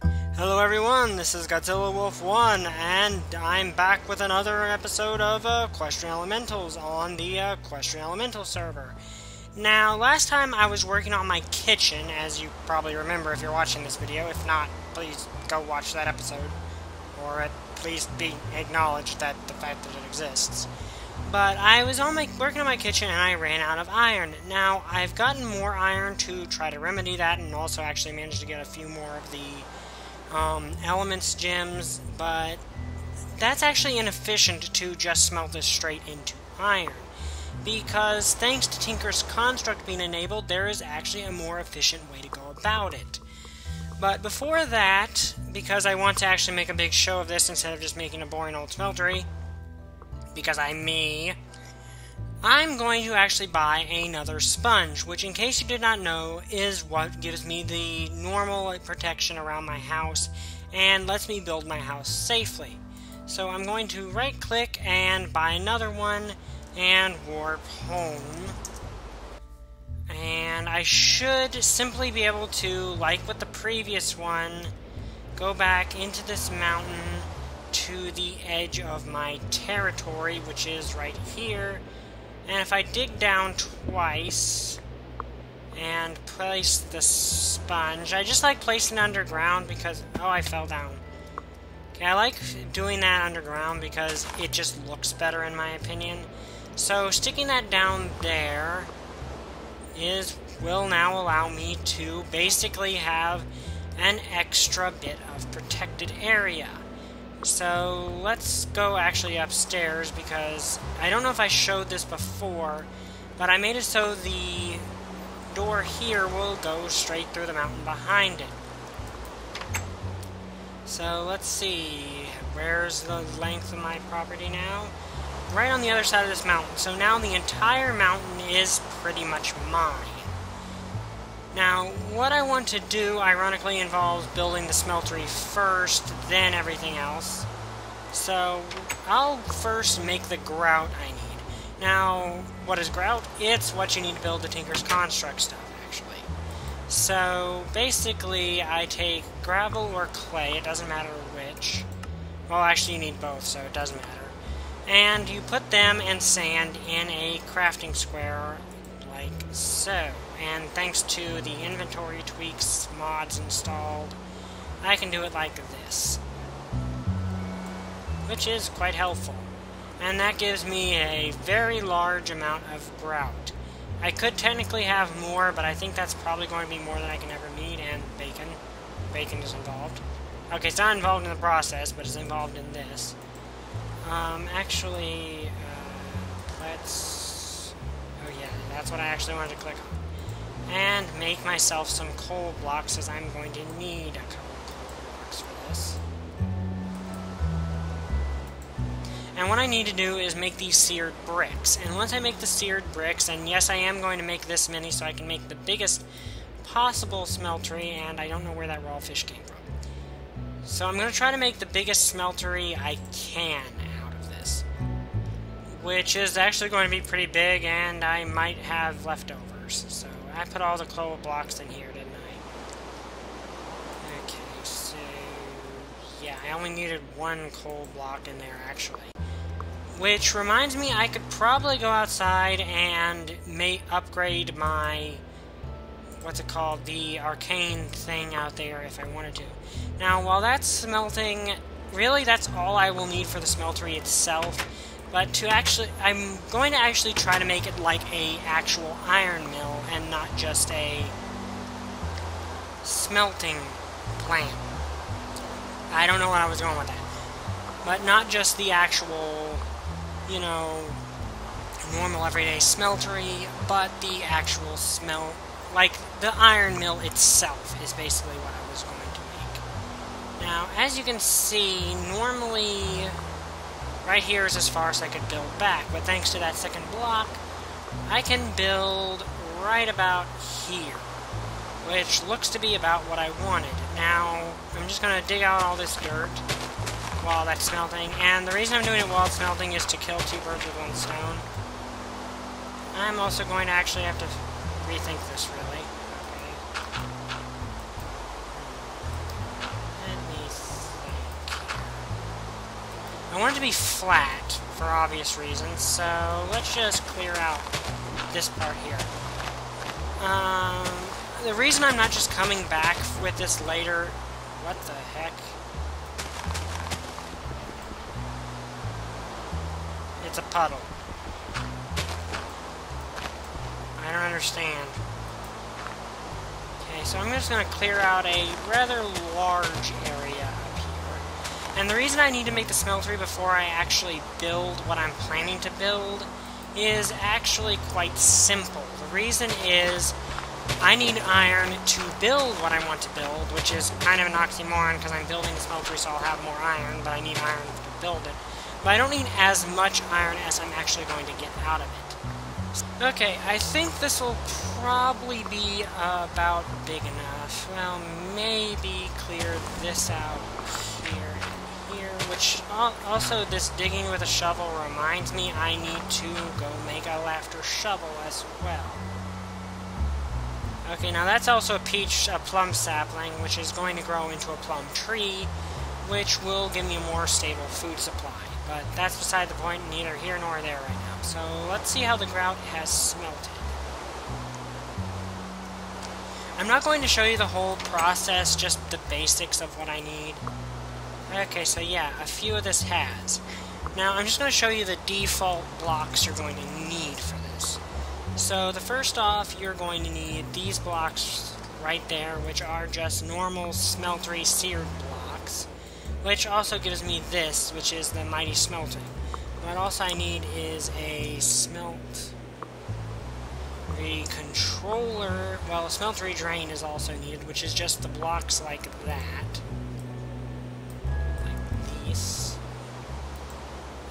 Hello everyone, this is Godzilla Wolf 1, and I'm back with another episode of Equestrian Elementals on the Equestrian Elemental server. Now, last time I was working on my kitchen, as you probably remember if you're watching this video. If not, please go watch that episode, or please be acknowledged that the fact that it exists. But I was working on my kitchen and I ran out of iron. Now, I've gotten more iron to try to remedy that, and also actually managed to get a few more of the elements gems, but that's actually inefficient to just smelt this straight into iron, because thanks to Tinker's construct being enabled, there is actually a more efficient way to go about it. But before that, because I want to actually make a big show of this instead of just making a boring old smeltery, because I'm going to actually buy another sponge, which, in case you did not know, is what gives me the normal protection around my house and lets me build my house safely. So I'm going to right-click and buy another one and warp home. And I should simply be able to, like with the previous one, go back into this mountain to the edge of my territory, which is right here. And if I dig down twice and place the sponge, I just like placing it underground because, oh, I fell down. Okay, I like doing that underground because it just looks better in my opinion. So sticking that down there will now allow me to basically have an extra bit of protected area. So let's go actually upstairs, because I don't know if I showed this before, but I made it so the door here will go straight through the mountain behind it. So let's see, where's the length of my property now? Right on the other side of this mountain. So now the entire mountain is pretty much mine. Now, what I want to do, ironically, involves building the smeltery first, then everything else. So, I'll first make the grout I need. Now, what is grout? It's what you need to build the Tinker's Construct stuff, actually. So, basically, I take gravel or clay, it doesn't matter which. Well, actually, you need both, so it doesn't matter. And you put them and sand in a crafting square, like so. And thanks to the inventory tweaks mods installed, I can do it like this, which is quite helpful. And that gives me a very large amount of grout. I could technically have more, but I think that's probably going to be more than I can ever need, and bacon. Bacon is involved. Okay, it's not involved in the process, but it's involved in this. Let's... Oh yeah, that's what I actually wanted to click on. And make myself some coal blocks, as I'm going to need a couple of coal blocks for this. And what I need to do is make these seared bricks. And once I make the seared bricks, and yes, I am going to make this many so I can make the biggest possible smeltery, and I don't know where that raw fish came from. So I'm going to try to make the biggest smeltery I can out of this, which is actually going to be pretty big, and I might have leftovers. So I put all the coal blocks in here, didn't I? Okay, so yeah, I only needed one coal block in there, actually. Which reminds me, I could probably go outside and upgrade my, what's it called, the arcane thing out there if I wanted to. Now, while that's smelting, really that's all I will need for the smeltery itself. But I'm going to actually try to make it like a actual iron mill and not just a smelting plant. I don't know what I was going with that. But not just the actual, you know, normal everyday smeltery, but the actual like the iron mill itself is basically what I was going to make. Now, as you can see, normally right here is as far as I could build back, but thanks to that second block, I can build right about here, which looks to be about what I wanted. Now, I'm just going to dig out all this dirt while that's smelting, and the reason I'm doing it while it's smelting is to kill two birds with one stone. I'm also going to actually have to rethink this, really. Okay. want it to be flat, for obvious reasons, so let's just clear out this part here. The reason I'm not just coming back with this later... What the heck? It's a puddle. I don't understand. Okay, so I'm just going to clear out a rather large area up here. And the reason I need to make the smeltery before I actually build what I'm planning to build is actually quite simple. The reason is I need iron to build what I want to build, which is kind of an oxymoron because I'm building the smeltery so I'll have more iron, but I need iron to build it. But I don't need as much iron as I'm actually going to get out of it. Okay, I think this will probably be about big enough. Well, maybe clear this out here and here, which also this digging with a shovel reminds me I need to go make a laughter shovel as well. Okay, now that's also a plum sapling, which is going to grow into a plum tree, which will give me a more stable food supply. But that's beside the point, neither here nor there right now. So let's see how the grout has smelted. I'm not going to show you the whole process, just the basics of what I need. Okay, so yeah, a few of this has. Now I'm just going to show you the default blocks you're going to need for this. So the first off, you're going to need these blocks right there, which are just normal smeltery seared blocks, which also gives me this, which is the mighty smelting. What else I need is a smeltery controller. Well, a smeltery drain is also needed, which is just the blocks like that. Like these.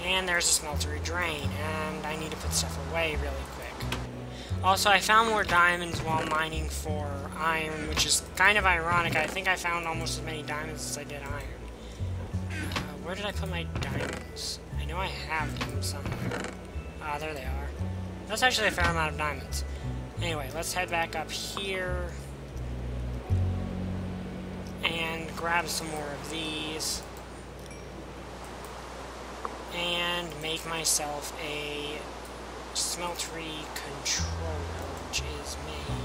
And there's a smeltery drain, and I need to put stuff away really quick. Also, I found more diamonds while mining for iron, which is kind of ironic. I think I found almost as many diamonds as I did iron. Where did I put my diamonds? I know I have them somewhere. Ah, there they are. That's actually a fair amount of diamonds. Anyway, let's head back up here and grab some more of these and make myself a smeltery controller, which is made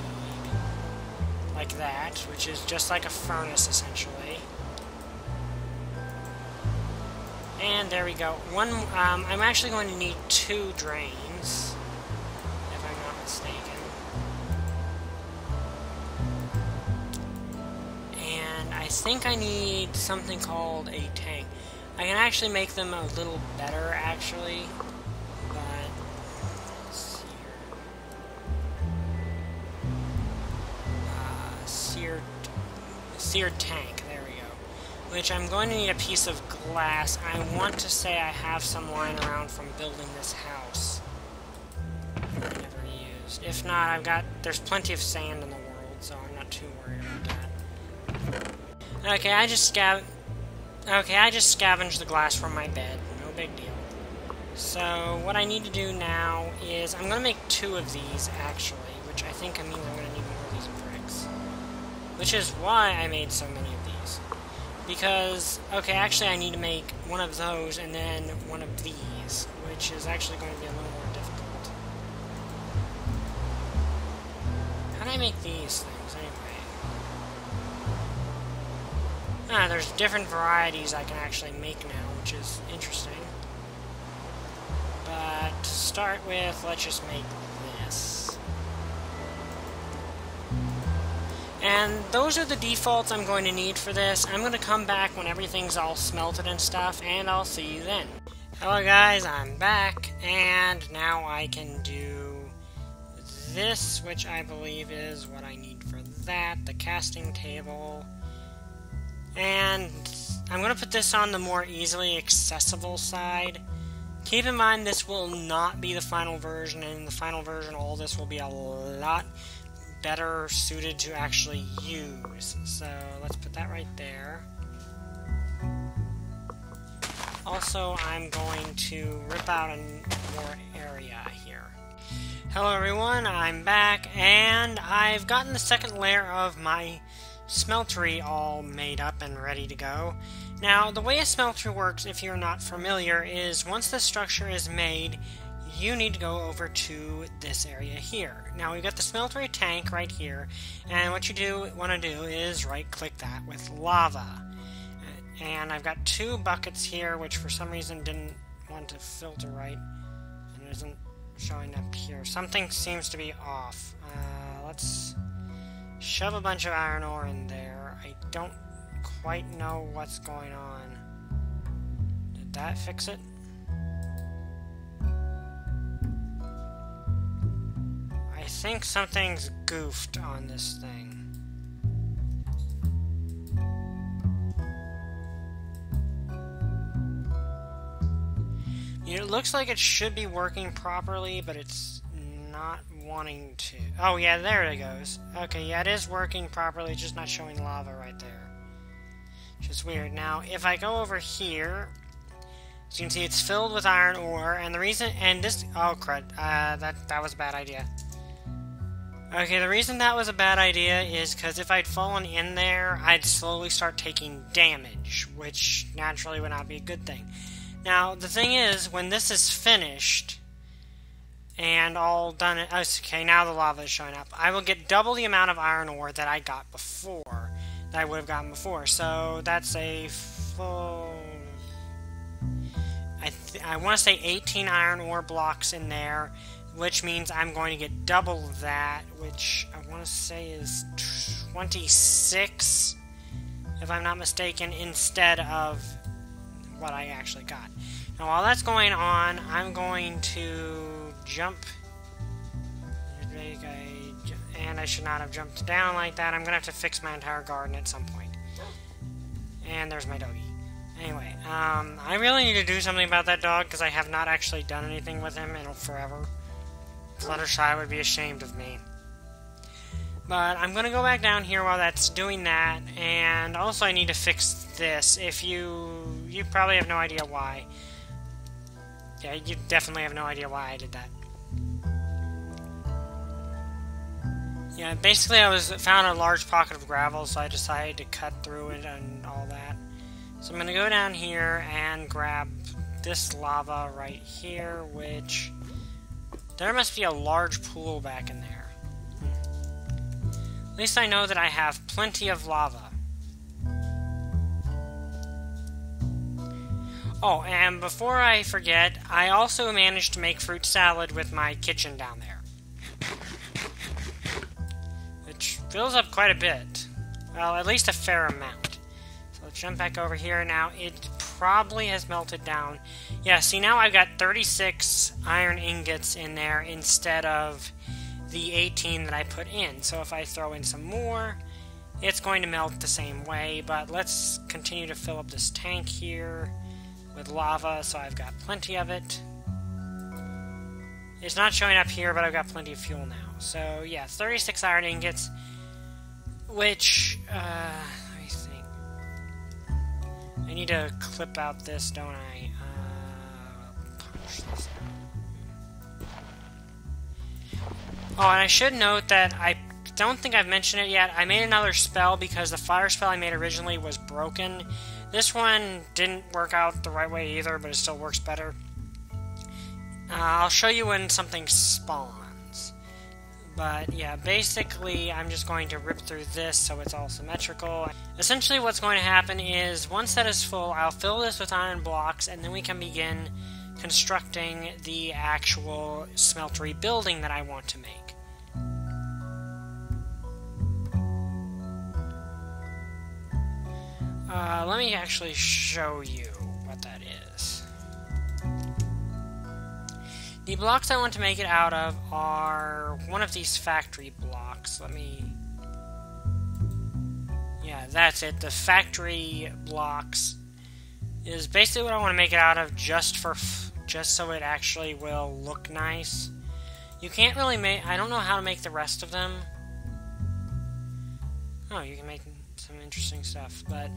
like that, which is just like a furnace essentially. And there we go. I'm actually going to need 2 drains, if I'm not mistaken. And I think I need something called a tank. I can actually make them a little better, actually. But, let's see here. Seared tank, there we go. Which I'm going to need a piece of glass. I want to say I have some lying around from building this house that I never used. If not, there's plenty of sand in the world, so I'm not too worried about that. Okay, I just scavenged the glass from my bed. No big deal. So, what I need to do now is, I'm going to make 2 of these, actually, which I think means I'm going to need more of these bricks. Which is why I made so many of these. Because, okay, actually I need to make one of those and then one of these, which is actually going to be a little more difficult. How do I make these things, anyway? Ah, there's different varieties I can actually make now, which is interesting. But to start with, let's just make this. And those are the defaults I'm going to need for this. I'm going to come back when everything's all smelted and stuff, and I'll see you then. Hello guys, I'm back, and now I can do this, which I believe is what I need for that, the casting table. And I'm going to put this on the more easily accessible side. Keep in mind this will not be the final version, and in the final version all this will be a lot better suited to actually use. So let's put that right there. Also, I'm going to rip out more area here. Hello everyone, I'm back, and I've gotten the second layer of my smeltery all made up and ready to go. Now, the way a smelter works, if you're not familiar, is once the structure is made, you need to go over to this area here. Now, we've got the smeltery tank right here, and what you want to do is right-click that with lava. And I've got 2 buckets here, which for some reason didn't want to filter right, and it isn't showing up here. Something seems to be off. Let's shove a bunch of iron ore in there. I don't quite know what's going on. Did that fix it? I think something's goofed on this thing. It looks like it should be working properly, but it's not wanting to. Oh yeah, there it goes. Okay, yeah, it is working properly, it's just not showing lava right there. Which is weird. Now, if I go over here, as you can see, it's filled with iron ore, and the reason, and this, oh crud, that was a bad idea. Okay, the reason that was a bad idea is because if I'd fallen in there, I'd slowly start taking damage, which naturally would not be a good thing. Now, the thing is, when this is finished, and all done, okay, now the lava is showing up, I will get double the amount of iron ore that I got before, that I would have gotten before. So, that's a full, I want to say 18 iron ore blocks in there, which means I'm going to get double that, which I want to say is 26, if I'm not mistaken, instead of what I actually got. Now, while that's going on, I'm going to jump, and I should not have jumped down like that. I'm going to have to fix my entire garden at some point. And there's my doggy. Anyway, I really need to do something about that dog, because I have not actually done anything with him in forever. Fluttershy would be ashamed of me. But I'm going to go back down here while that's doing that, and also I need to fix this. If you probably have no idea why. Yeah, you definitely have no idea why I did that. Yeah, basically I found a large pocket of gravel, so I decided to cut through it and all that. So I'm going to go down here and grab this lava right here, which there must be a large pool back in there. At least I know that I have plenty of lava. Oh, and before I forget, I also managed to make fruit salad with my kitchen down there. Which fills up quite a bit. Well, at least a fair amount. So let's jump back over here. Now, it probably has melted down. Yeah, see, now I've got 36 iron ingots in there instead of the 18 that I put in. So if I throw in some more, it's going to melt the same way. But let's continue to fill up this tank here with lava, so I've got plenty of it. It's not showing up here, but I've got plenty of fuel now. So yeah, 36 iron ingots, which, let me think. I need to clip out this, don't I? Punch this out. Oh, and I should note that I don't think I've mentioned it yet. I made another spell because the fire spell I made originally was broken. This one didn't work out the right way either, but it still works better. I'll show you when something spawns. But yeah, basically I'm just going to rip through this so it's all symmetrical. Essentially what's going to happen is, once that is full, I'll fill this with iron blocks, and then we can begin constructing the actual smeltery building that I want to make. Let me actually show you what that is. The blocks I want to make it out of are one of these factory blocks. Yeah, that's it. The factory blocks is basically what I want to make it out of, just so it actually will look nice. You can't really make, I don't know how to make the rest of them. Oh, you can make some interesting stuff, but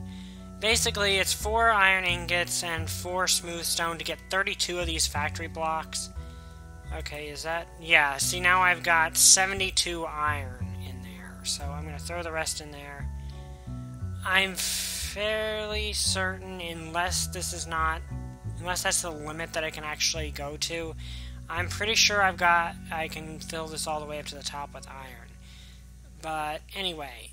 basically it's 4 iron ingots and 4 smooth stone to get 32 of these factory blocks. Okay, is that, yeah, see, now I've got 72 iron in there, so I'm going to throw the rest in there. I'm fairly certain, unless that's the limit that I can actually go to. I'm pretty sure I can fill this all the way up to the top with iron. But anyway,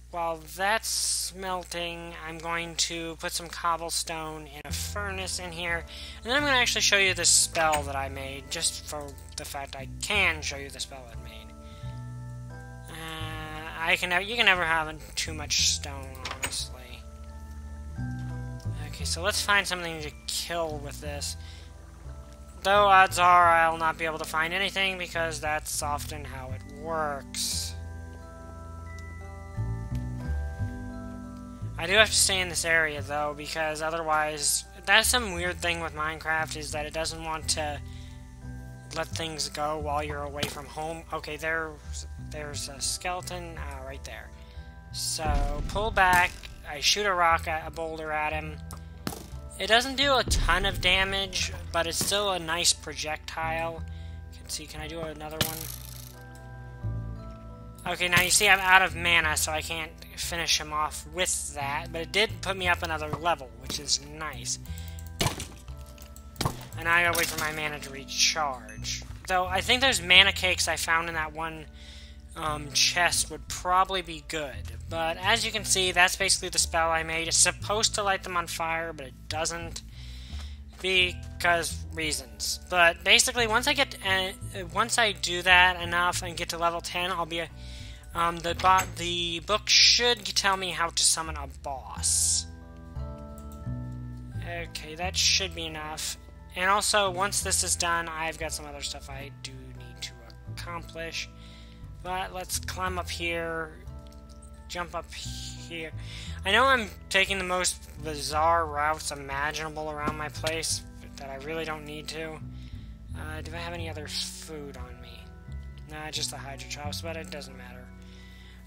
while that's melting, I'm going to put some cobblestone in a furnace in here, and then I'm going to actually show you this spell that I made, just for the fact I can show you the spell I made. You can never have too much stone, honestly. Okay, so let's find something to kill with this. Though odds are I'll not be able to find anything, because that's often how it works. I do have to stay in this area, though, because otherwise... That's some weird thing with Minecraft, is that it doesn't want to let things go while you're away from home. Okay, there's a skeleton right there. So, pull back. I shoot a boulder at him. It doesn't do a ton of damage, but it's still a nice projectile. Can I do another one? Okay, now you see I'm out of mana, so I can't finish him off with that, but it did put me up another level, which is nice. And now I gotta wait for my mana to recharge. Though, I think those mana cakes I found in that one chest would probably be good. But as you can see, that's basically the spell I made. It's supposed to light them on fire, but it doesn't, because reasons. But basically, once I do that enough and get to level 10, I'll be the book should tell me how to summon a boss. Okay, that should be enough. And also, once this is done, I've got some other stuff I do need to accomplish. But let's climb up here, jump up here. I know I'm taking the most bizarre routes imaginable around my place, but that I really don't need to. Do I have any other food on me? Nah, just the hydro chops, but it doesn't matter.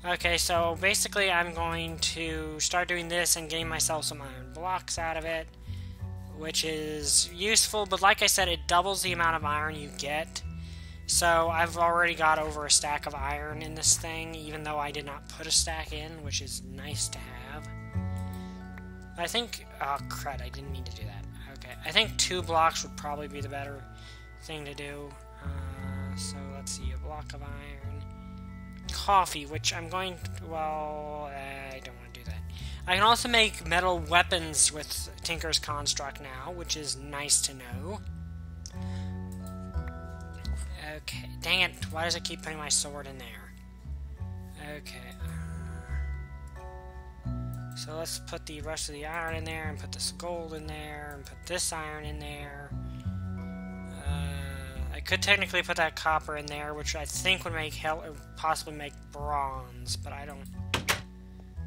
Okay, so basically I'm going to start doing this and getting myself some iron blocks out of it, which is useful, but like I said, it doubles the amount of iron you get. So I've already got over a stack of iron in this thing, even though I did not put a stack in, which is nice to have. I think... Oh, crud, I didn't mean to do that. Okay, I think 2 blocks would probably be the better thing to do. So let's see, a block of iron. Coffee, which I'm going to... Well, I don't want to do that. I can also make metal weapons with Tinker's Construct now, which is nice to know. Okay, dang it, why does it keep putting my sword in there? Okay, so let's put the rest of the iron in there, and put this gold in there, and put this iron in there. I could technically put that copper in there, which I think would make possibly make bronze, but I don't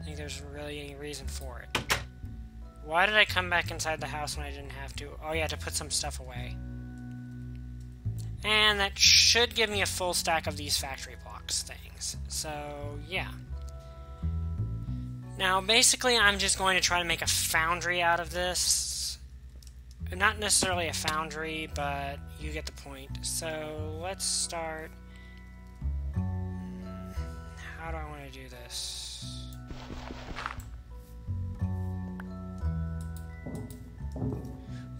think there's really any reason for it. Why did I come back inside the house when I didn't have to? Oh yeah, to put some stuff away. And that should give me a full stack of these factory blocks things. So, yeah. Now, basically, I'm just going to try to make a foundry out of this. Not necessarily a foundry, but you get the point. So, let's start... How do I want to do this?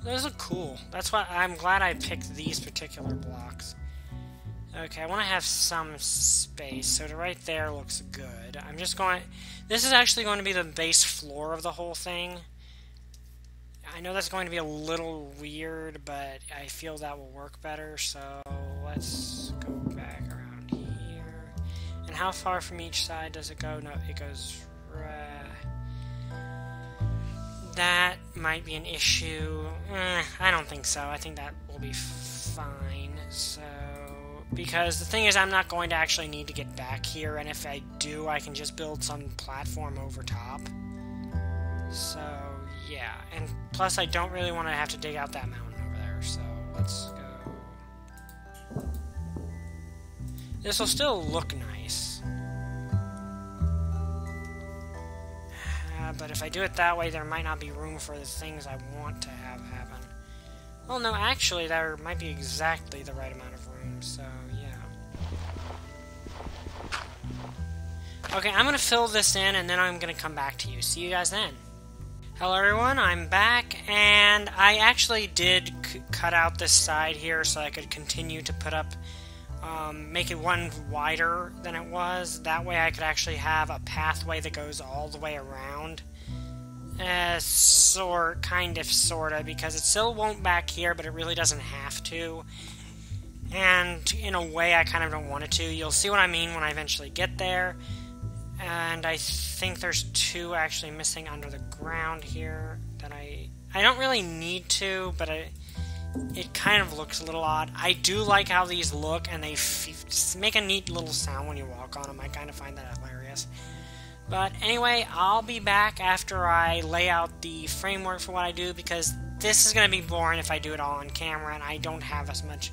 Those look cool. That's why I'm glad I picked these particular blocks. Okay, I want to have some space, so right there looks good. I'm just going... This is actually going to be the base floor of the whole thing. I know that's going to be a little weird, but I feel that will work better, so let's go back around here. And how far from each side does it go? No, it goes... That might be an issue. I don't think so. I think that will be fine. So, because the thing is, I'm not going to actually need to get back here, and if I do, I can just build some platform over top. So, yeah. And plus, I don't really want to have to dig out that mountain over there, so let's go. This will still look nice. But if I do it that way, there might not be room for the things I want to have happen. Well, no, actually, there might be exactly the right amount of room, so, yeah. Okay, I'm going to fill this in, and then I'm going to come back to you. See you guys then. Hello everyone, I'm back, and I actually did cut out this side here so I could continue to put up, make it one wider than it was. That way I could actually have a pathway that goes all the way around. Sorta, because it still won't back here, but it really doesn't have to. And in a way, I kind of don't want it to. You'll see what I mean when I eventually get there. And I think there's two actually missing under the ground here that I don't really need to, but it kind of looks a little odd. I do like how these look, and they make a neat little sound when you walk on them. I kind of find that hilarious. But anyway, I'll be back after I lay out the framework for what I do, because this is going to be boring if I do it all on camera, and I don't have as much...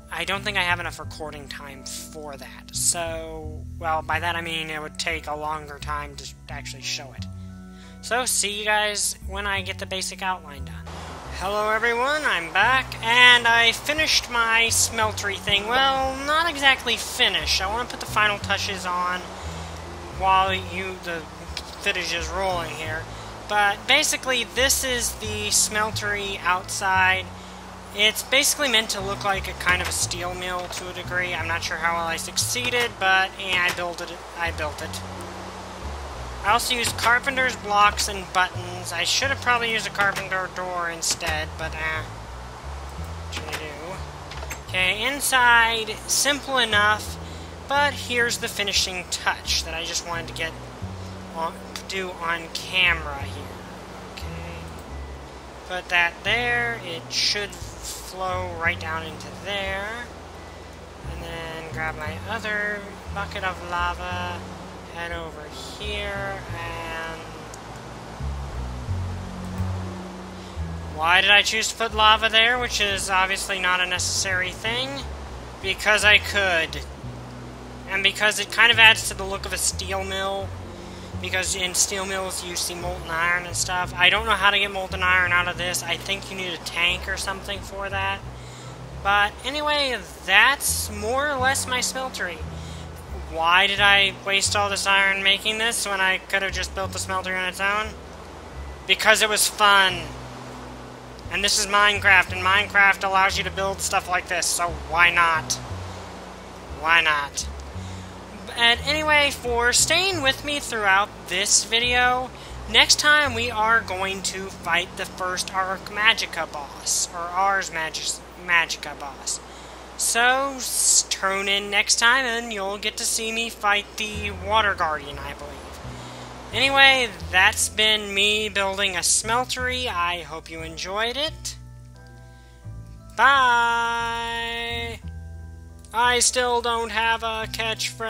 I don't think I have enough recording time for that. So, well, by that I mean it would take a longer time to actually show it. So, see you guys when I get the basic outline done. Hello everyone, I'm back, and I finished my smeltery thing. Well, not exactly finished. I want to put the final touches on while the footage is rolling here. But basically, this is the smeltery outside. It's basically meant to look like a kind of a steel mill to a degree. I'm not sure how well I succeeded, but I built it. I also used carpenter's blocks and buttons. I should have probably used a carpenter door instead, but what should I do? Okay, inside, simple enough, but here's the finishing touch that I just wanted to do on camera here. Okay, put that there. It should flow right down into there, and then grab my other bucket of lava, head over here, and why did I choose to put lava there, which is obviously not a necessary thing? Because I could, and because it kind of adds to the look of a steel mill, because in steel mills you see molten iron and stuff. I don't know how to get molten iron out of this. I think you need a tank or something for that. But anyway, that's more or less my smeltery. Why did I waste all this iron making this when I could have just built the smeltery on its own? Because it was fun. And this is Minecraft, and Minecraft allows you to build stuff like this, so why not? Why not? And anyway, for staying with me throughout this video, next time we are going to fight the first Arc Magica boss, or Ars Magica boss. So, tune in next time and you'll get to see me fight the Water Guardian, I believe. Anyway, that's been me building a smeltery. I hope you enjoyed it. Bye! I still don't have a catchphrase.